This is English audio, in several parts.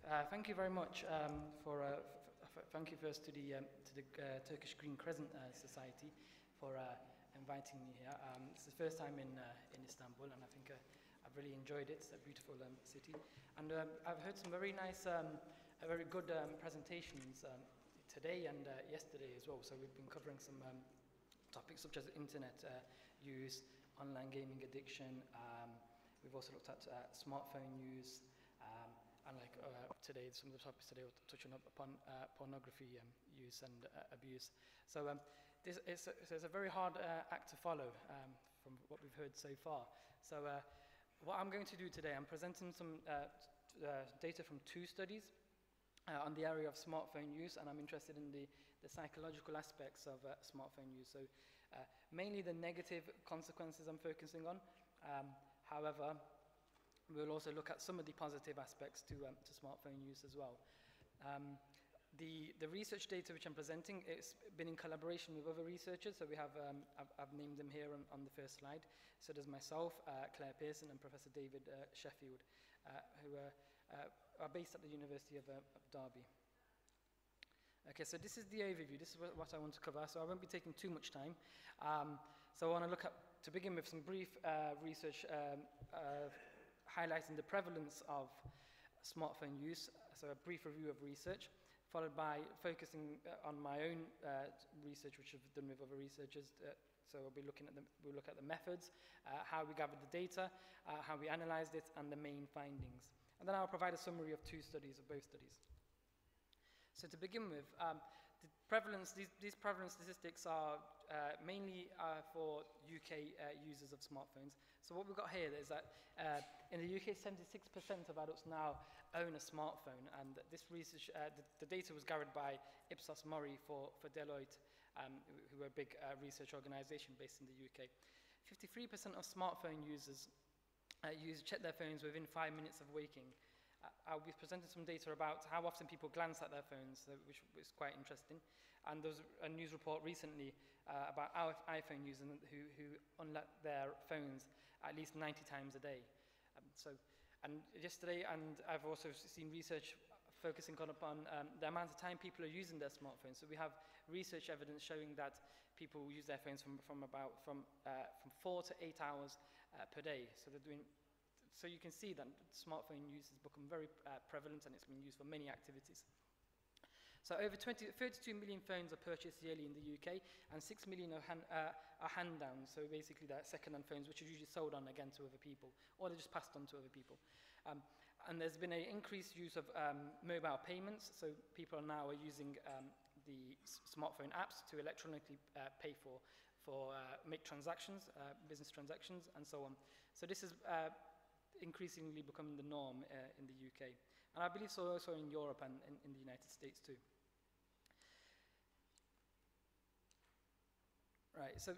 Thank you very much thank you first to the Turkish Green Crescent Society for inviting me here. It's the first time in Istanbul, and I think I've really enjoyed it. It's a beautiful city, and I've heard some very nice, very good presentations today and yesterday as well. So we've been covering some topics such as internet use, online gaming addiction. We've also looked at smartphone use. And like today, some of the topics today we're touching upon pornography use and abuse. So it's a very hard act to follow from what we've heard so far. So what I'm going to do today, I'm presenting some data from 2 studies on the area of smartphone use, and I'm interested in the psychological aspects of smartphone use. So mainly the negative consequences I'm focusing on. However, we'll also look at some of the positive aspects to smartphone use as well. The research data which I'm presenting, it's been in collaboration with other researchers. So we have, I've named them here on the first slide. So there's myself, Claire Pearson, and Professor David Sheffield, who are based at the University of Derby. Okay, so this is the overview. This is what I want to cover, so I won't be taking too much time. So I want to look at, to begin with, some brief research highlighting the prevalence of smartphone use, so a brief review of research, followed by focusing on my own research, which I've done with other researchers. So we'll look at the methods, how we gathered the data, how we analyzed it, and the main findings. And then I'll provide a summary of 2 studies, of both studies. So to begin with, the prevalence, these prevalence statistics are mainly for UK users of smartphones. So what we've got here is that in the UK, 76% of adults now own a smartphone, and this research, the data was gathered by Ipsos Mori for Deloitte, who are a big research organization based in the UK. 53% of smartphone users check their phones within 5 minutes of waking. I'll be presenting some data about how often people glance at their phones, which is quite interesting. And there was a news report recently about our iPhone users who unlock their phones at least 90 times a day. And yesterday, and I've also seen research focusing upon the amount of time people are using their smartphones. So we have research evidence showing that people use their phones from 4 to 8 hours per day. So they're doing. So you can see that smartphone use has become very prevalent, and it's been used for many activities. So over 32 million phones are purchased yearly in the UK, and 6 million are hand-downs, so basically they're second-hand phones, which are usually sold on again to other people, or they're just passed on to other people. And there's been an increased use of mobile payments, so people are now using the smartphone apps to electronically pay make transactions, business transactions, and so on. So this is increasingly becoming the norm in the UK. And I believe so also in Europe and in the United States too. Right, so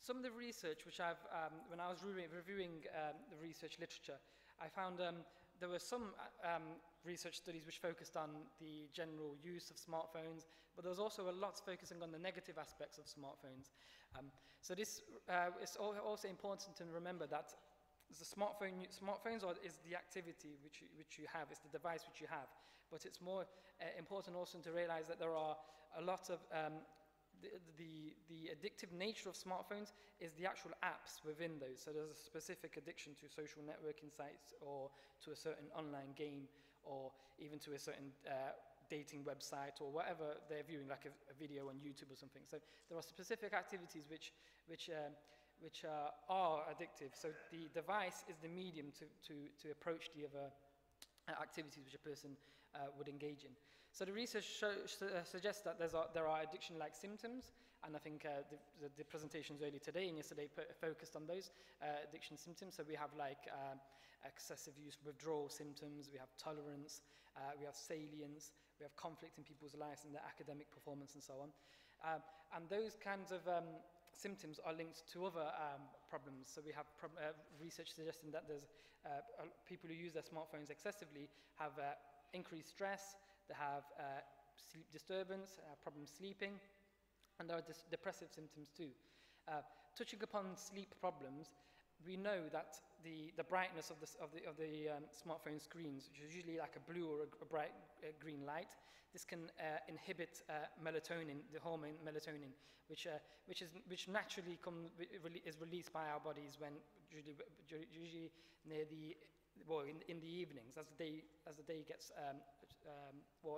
some of the research which I've, when I was reviewing the research literature, I found there were some research studies which focused on the general use of smartphones, but there was also a lot focusing on the negative aspects of smartphones. So this is also important to remember that the smartphones is the activity which you have, it's the device which you have. But it's more important also to realize that there are a lot of, the addictive nature of smartphones is the actual apps within those. So there's a specific addiction to social networking sites, or to a certain online game, or even to a certain dating website, or whatever they're viewing, like a video on YouTube or something. So there are specific activities which are addictive. So the device is the medium to approach the other activities which a person would engage in. So the research suggests that there are addiction-like symptoms, and I think the presentations earlier today and yesterday focused on those addiction symptoms. So we have like excessive use withdrawal symptoms, we have tolerance, we have salience, we have conflict in people's lives and their academic performance and so on. And those kinds of symptoms are linked to other problems. So we have research suggesting that there's people who use their smartphones excessively have increased stress, they have sleep disturbance, problems sleeping, and there are depressive symptoms too. Touching upon sleep problems, we know that the brightness of the smartphone screens, which is usually like a blue or a bright green light, this can inhibit melatonin, the hormone melatonin, which naturally is released by our bodies when usually near the in the evenings as the day gets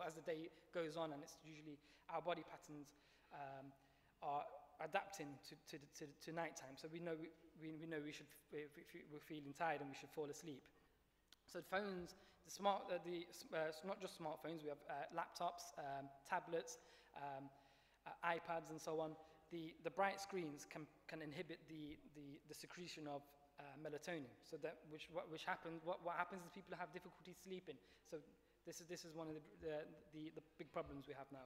as the day goes on, and it's usually our body patterns are adapting to nighttime. So we know we're feeling tired and we should fall asleep. So phones, not just smartphones, we have laptops, tablets, iPads, and so on. The bright screens can inhibit the secretion of melatonin. So that which happens. What happens is people have difficulty sleeping. So this is one of the big problems we have now.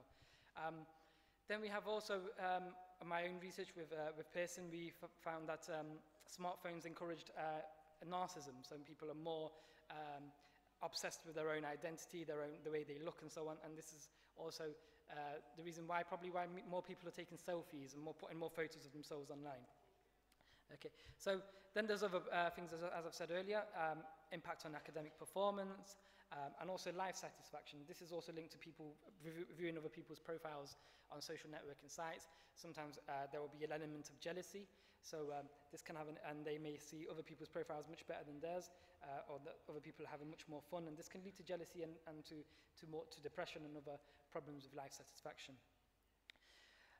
Then we have also my own research with Pearson. We found that smartphones encouraged narcissism. So people are more obsessed with their own identity, the way they look, and so on. And this is also the reason why more people are taking selfies and putting more photos of themselves online. Okay, so then there's other things, as I've said earlier, impact on academic performance, and also life satisfaction. This is also linked to people viewing other people's profiles on social networking sites. Sometimes there will be an element of jealousy, so this can have and they may see other people's profiles much better than theirs, or that other people are having much more fun, and this can lead to jealousy and to depression and other problems with life satisfaction.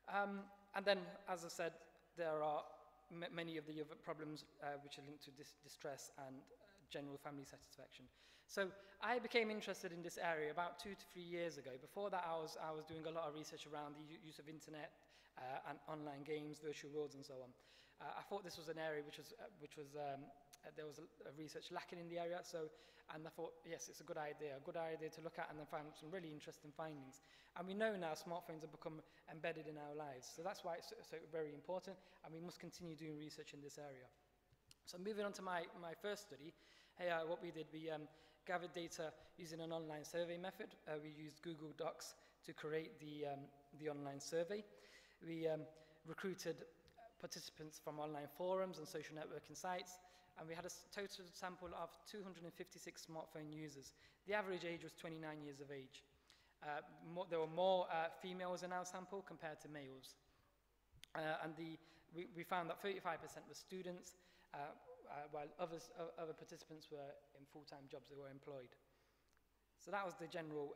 And then, as I said, there are many of the other problems which are linked to distress and general family satisfaction. So I became interested in this area about 2 to 3 years ago. Before that, I was doing a lot of research around the use of internet and online games, virtual worlds, and so on. I thought this was an area which was there was a research lacking in the area. And I thought, yes, it's a good idea to look at, and then found some really interesting findings. And we know now smartphones have become embedded in our lives. So that's why it's so very important, and we must continue doing research in this area. So moving on to my first study, what we did, we gathered data using an online survey method. We used Google Docs to create the online survey. We recruited participants from online forums and social networking sites, and we had a total sample of 256 smartphone users. The average age was 29 years of age. There were more females in our sample compared to males. And we found that 35% were students, while other participants were in full-time jobs, they were employed. So that was the general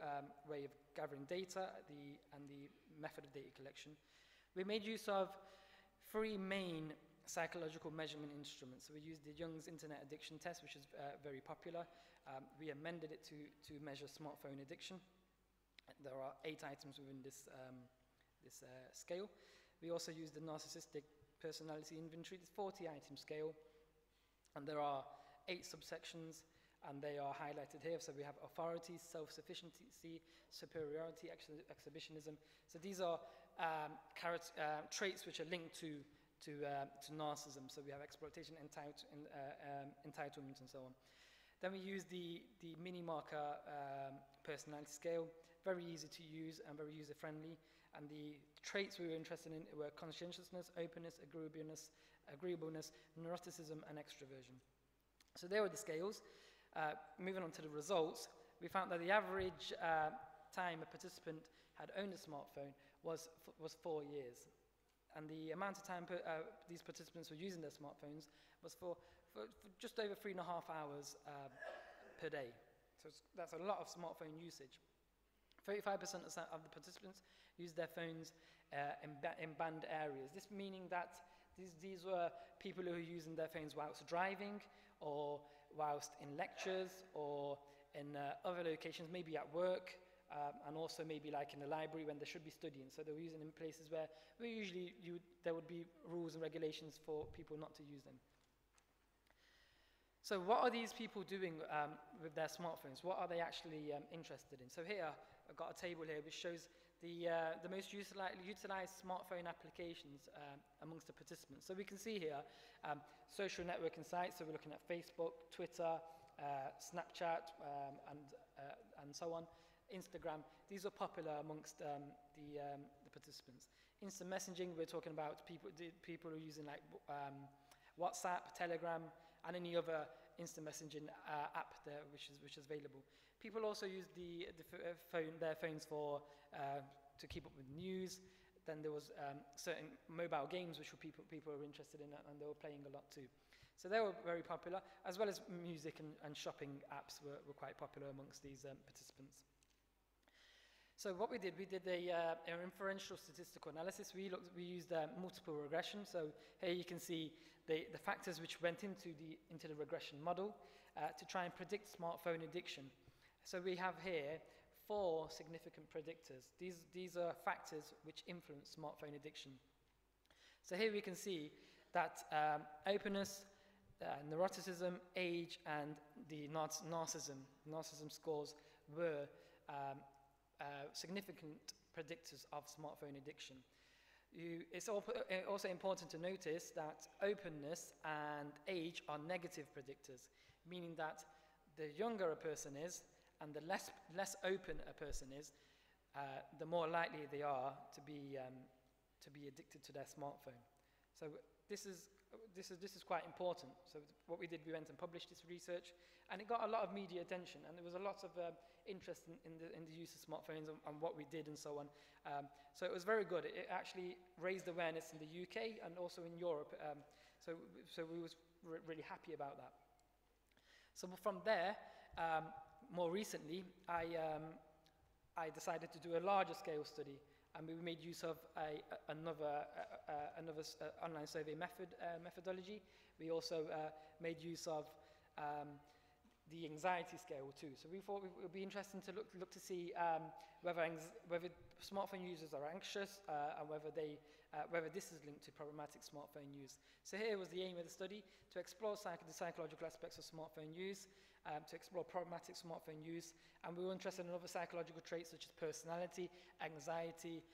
way of gathering data and the method of data collection. We made use of 3 main psychological measurement instruments. So we used the Young's Internet Addiction Test, which is very popular. We amended it to measure smartphone addiction. There are 8 items within this scale. We also used the Narcissistic Personality Inventory, this 40-item scale. And there are 8 subsections, and they are highlighted here. So we have authority, self-sufficiency, superiority, exhibitionism. So these are traits which are linked to narcissism. So we have exploitation, entitlement, and so on. Then we use the mini marker personality scale, very easy to use and very user-friendly. And the traits we were interested in were conscientiousness, openness, agreeableness, neuroticism, and extroversion. So there were the scales. Moving on to the results, we found that the average time a participant had owned a smartphone was 4 years. And the amount of time these participants were using their smartphones was for just over 3.5 hours per day. So that's a lot of smartphone usage. 35% of the participants used their phones in banned areas. This meaning that these were people who were using their phones whilst driving, or whilst in lectures, or in other locations, maybe at work, and also maybe like in the library when they should be studying. So they were using in places where there would be rules and regulations for people not to use them. So what are these people doing with their smartphones? What are they actually interested in? So here, I've got a table here which shows the most utilized smartphone applications amongst the participants. So we can see here social networking sites. So we're looking at Facebook, Twitter, Snapchat, and so on. Instagram. These are popular amongst the participants. Instant messaging. We're talking about people who are using like WhatsApp, Telegram, and any other instant messaging app there which is available. People also use their phones for to keep up with news. Then there was certain mobile games which people were interested in, and they were playing a lot too. So they were very popular, as well as music and shopping apps were quite popular amongst these participants. So what we did an inferential statistical analysis. We used multiple regression. So here you can see the factors which went into the regression model to try and predict smartphone addiction. So we have here 4 significant predictors. These are factors which influence smartphone addiction. So here we can see that openness, neuroticism, age, and the narcissism scores were significant predictors of smartphone addiction. It's also important to notice that openness and age are negative predictors, meaning that the younger a person is and the less open a person is, the more likely they are to be addicted to their smartphone. So this is quite important. So what we did, we went and published this research, and it got a lot of media attention, and there was a lot of interest in the use of smartphones and what we did and so on. So it was very good. It actually raised awareness in the UK and also in Europe. So we was really happy about that. So from there, more recently, I decided to do a larger scale study, and we made use of another online survey methodology. We also made use of the anxiety scale too. So we thought it would be interesting to look to see whether smartphone users are anxious and whether this is linked to problematic smartphone use. So here was the aim of the study: to explore the psychological aspects of smartphone use, to explore problematic smartphone use, and we were interested in other psychological traits such as personality, anxiety,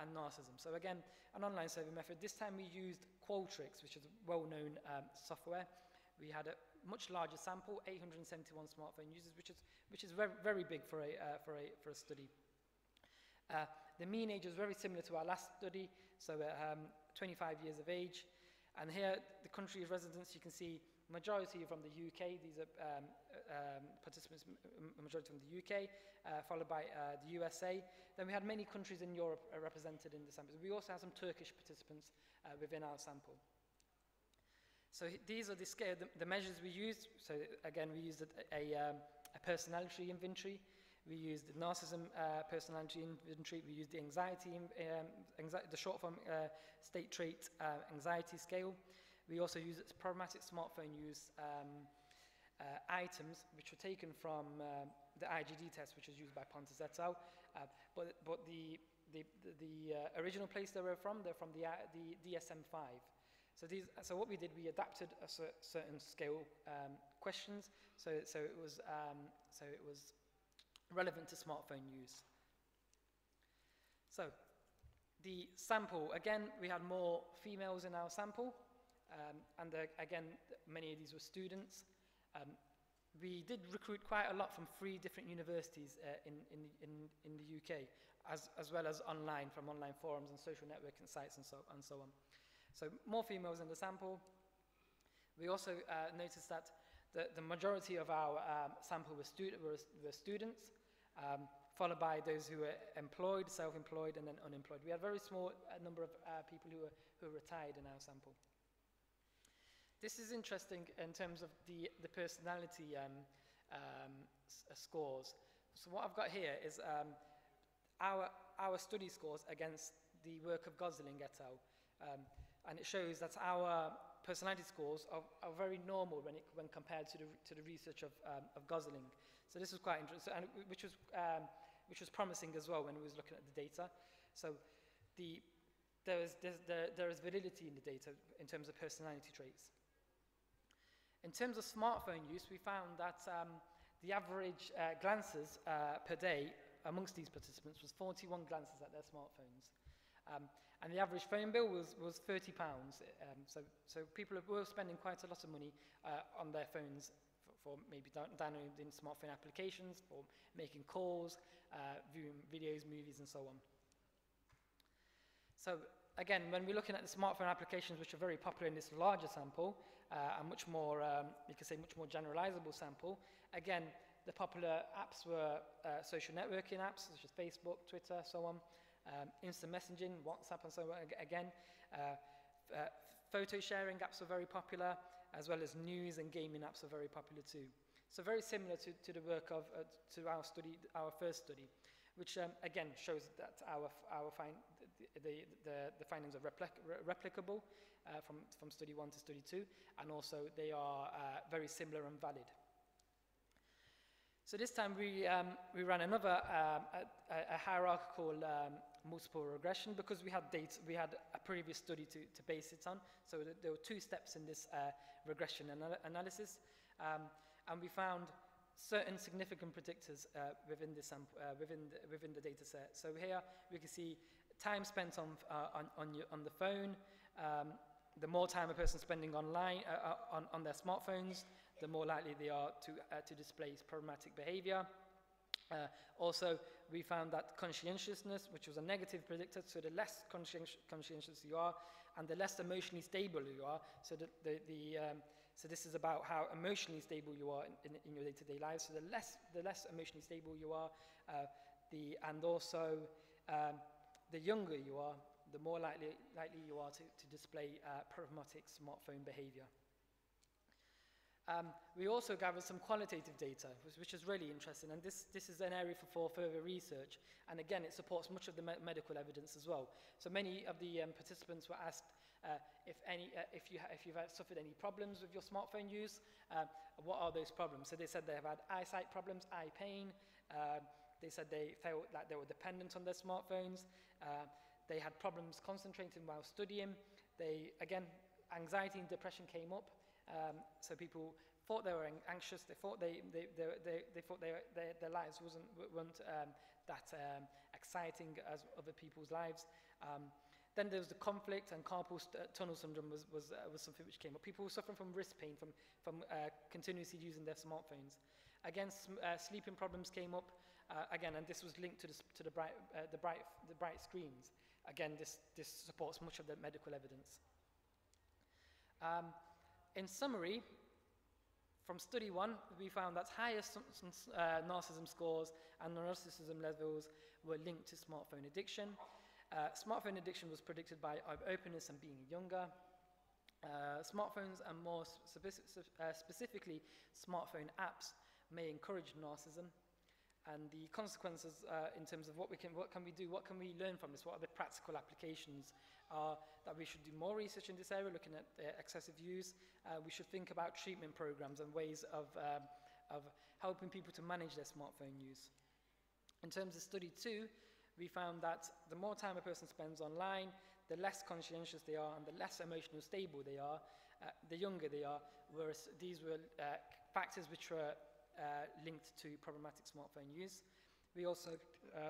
and narcissism. So again, an online survey method. This time we used Qualtrics, which is a well-known software. We had a much larger sample, 871 smartphone users, which is very, very big for a study. The mean age was very similar to our last study, so 25 years of age. And here, the country of residence, you can see majority from the UK. These are participants, majority from the UK, followed by the USA. Then we had many countries in Europe represented in the sample. We also had some Turkish participants within our sample. So these are the measures we used. So again, we used a personality inventory. We used the narcissism personality inventory. We used the anxiety, the short form state trait anxiety scale. We also used problematic smartphone use items, which were taken from the IGD test, which was used by Pontus et al. But the original place they're from the DSM-5. So what we did, we adapted a certain scale questions, so it was relevant to smartphone use. So the sample, again, we had more females in our sample, and again, many of these were students. We did recruit quite a lot from 3 different universities in the UK, as well as online, from online forums and social networking sites and so on. So more females in the sample. We also noticed that the majority of our sample were students, followed by those who were employed, self-employed, and then unemployed. We had a very small number of people who were retired in our sample. This is interesting in terms of the personality scores. So what I've got here is our study scores against the work of Gosling et al. And it shows that our personality scores are very normal when compared to the research of Gosling. So this was quite interesting, and which was promising as well when we was looking at the data. So there is validity in the data in terms of personality traits. In terms of smartphone use, we found that the average glances per day amongst these participants was 41 glances at their smartphones. And the average phone bill was £30. So people were spending quite a lot of money on their phones for maybe downloading smartphone applications, for making calls, viewing videos, movies, and so on. So again, when we're looking at the smartphone applications which are very popular in this larger sample, and much more, you could say, much more generalizable sample. Again, the popular apps were social networking apps such as Facebook, Twitter, so on, instant messaging, WhatsApp, and so on. Again, photo sharing apps were very popular, as well as news and gaming apps are very popular too. So very similar to the work of to our first study, which again shows that the findings are replicable from study 1 to study 2, and also they are very similar and valid. So this time we ran another a hierarchical multiple regression, because we had a previous study to base it on. So there were 2 steps in this regression analysis, and we found certain significant predictors within the data set. So here we can see time spent on the phone. The more time a person spending online on their smartphones, the more likely they are to display problematic behavior. Also, we found that conscientiousness, which was a negative predictor, so the less conscientious you are, and the less emotionally stable you are. So so this is about how emotionally stable you are in your day-to-day life. So the less emotionally stable you are, and also the younger you are, the more likely you are to display problematic smartphone behavior. We also gathered some qualitative data, which is really interesting, and this is an area for further research, and again it supports much of the medical evidence as well. So many of the participants were asked if you've suffered any problems with your smartphone use, what are those problems? So they said they have had eyesight problems, eye pain, they said they felt like they were dependent on their smartphones, they had problems concentrating while studying, again, anxiety and depression came up. So people thought they were anxious. They thought their lives weren't that exciting as other people's lives. Then there was the conflict, and carpal tunnel syndrome was something which came up. People were suffering from wrist pain from continuously using their smartphones. Again, sleeping problems came up. Again, and this was linked to the bright screens. Again, this supports much of the medical evidence. In summary, from study 1, we found that higher narcissism scores and narcissism levels were linked to smartphone addiction. Smartphone addiction was predicted by openness and being younger. Smartphones, and more specifically smartphone apps, may encourage narcissism. And the consequences in terms of what can we do, what can we learn from this, what are the practical applications, that we should do more research in this area, looking at excessive use. We should think about treatment programs and ways of helping people to manage their smartphone use. In terms of study 2, we found that the more time a person spends online, the less conscientious they are and the less emotionally stable they are, the younger they are, whereas these were factors which were linked to problematic smartphone use. We also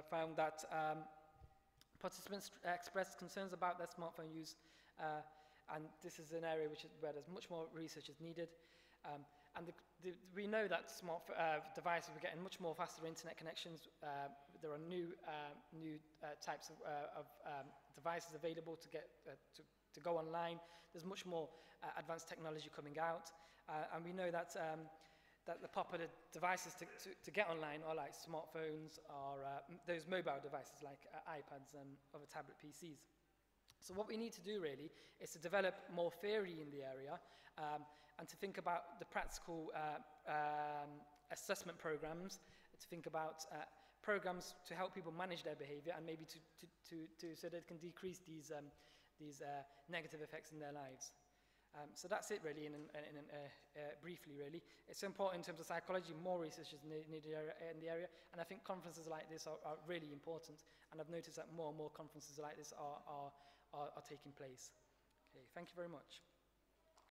found that participants expressed concerns about their smartphone use, and this is an area where there's much more research is needed. And we know that devices are getting much more faster internet connections. There are new types of devices available to go online. There's much more advanced technology coming out, and we know that the popular devices to get online are like smartphones, or those mobile devices like iPads and other tablet PCs. So what we need to do really is to develop more theory in the area, and to think about the practical assessment programs, to think about programs to help people manage their behavior, and maybe so they can decrease these negative effects in their lives. So that's it really, briefly really. It's important in terms of psychology. More research is needed in the area, and I think conferences like this are really important, and I've noticed that more and more conferences like this are taking place. Okay, thank you very much.